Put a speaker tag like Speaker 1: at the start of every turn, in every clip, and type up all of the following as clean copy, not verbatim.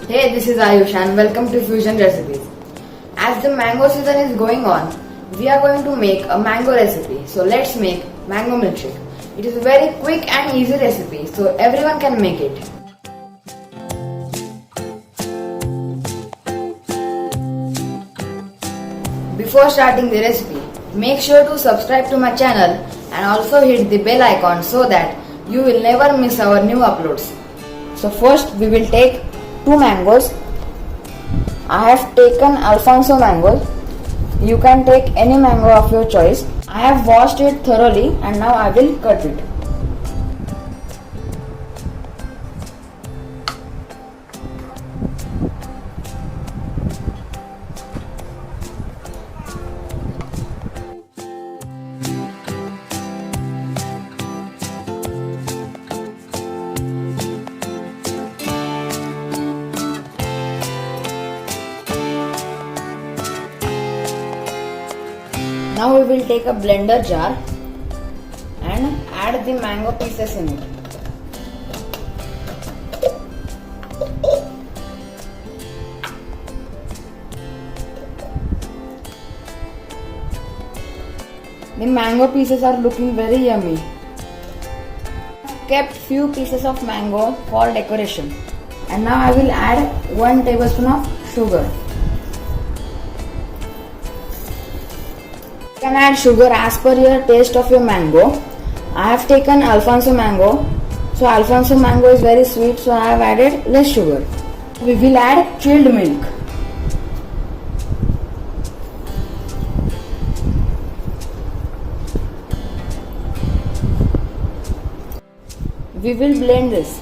Speaker 1: Hey, this is Ayush and welcome to Fusion Recipes. As the mango season is going on, we are going to make a mango recipe. So let's make mango milkshake. It is a very quick and easy recipe, so everyone can make it. Before starting the recipe, make sure to subscribe to my channel and also hit the bell icon so that you will never miss our new uploads. So first we will take 2 mangoes. I have taken Alfonso mangoes. You can take any mango of your choice. I have washed it thoroughly and now I will cut it. Now we will take a blender jar and add the mango pieces in it. The mango pieces are looking very yummy. I kept few pieces of mango for decoration. And now I will add 1 tablespoon of sugar. You can add sugar as per your taste of your mango. I have taken Alfonso mango. So Alfonso mango is very sweet, so I have added less sugar. We will add chilled milk. We will blend this.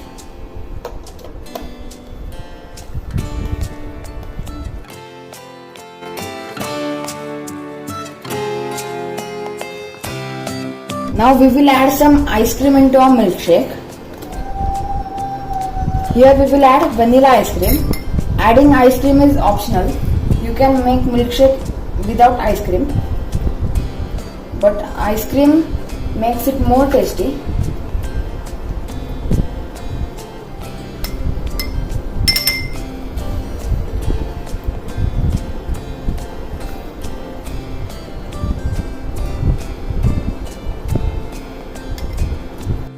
Speaker 1: Now we will add some ice cream into our milkshake. Here we will add vanilla ice cream. Adding ice cream is optional. You can make milkshake without ice cream, but ice cream makes it more tasty.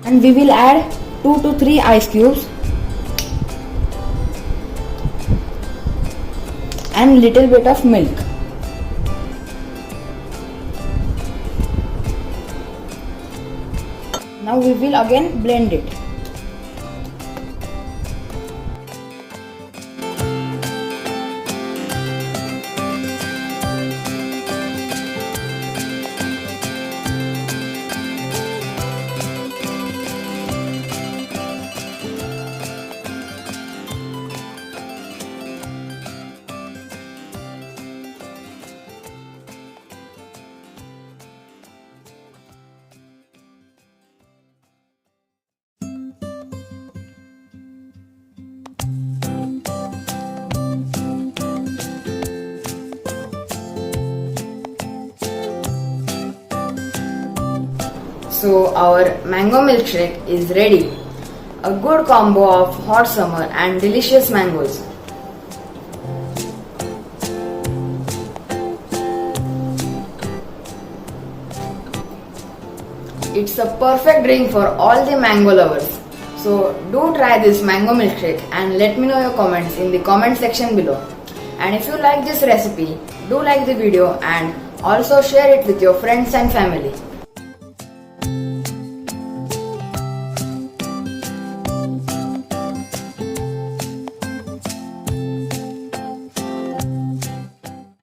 Speaker 1: And we will add 2 to 3 ice cubes and little bit of milk. Now we will again blend it. So our mango milkshake is ready. A good combo of hot summer and delicious mangoes. It's a perfect drink for all the mango lovers. So do try this mango milkshake and let me know your comments in the comment section below. And if you like this recipe, do like the video and also share it with your friends and family.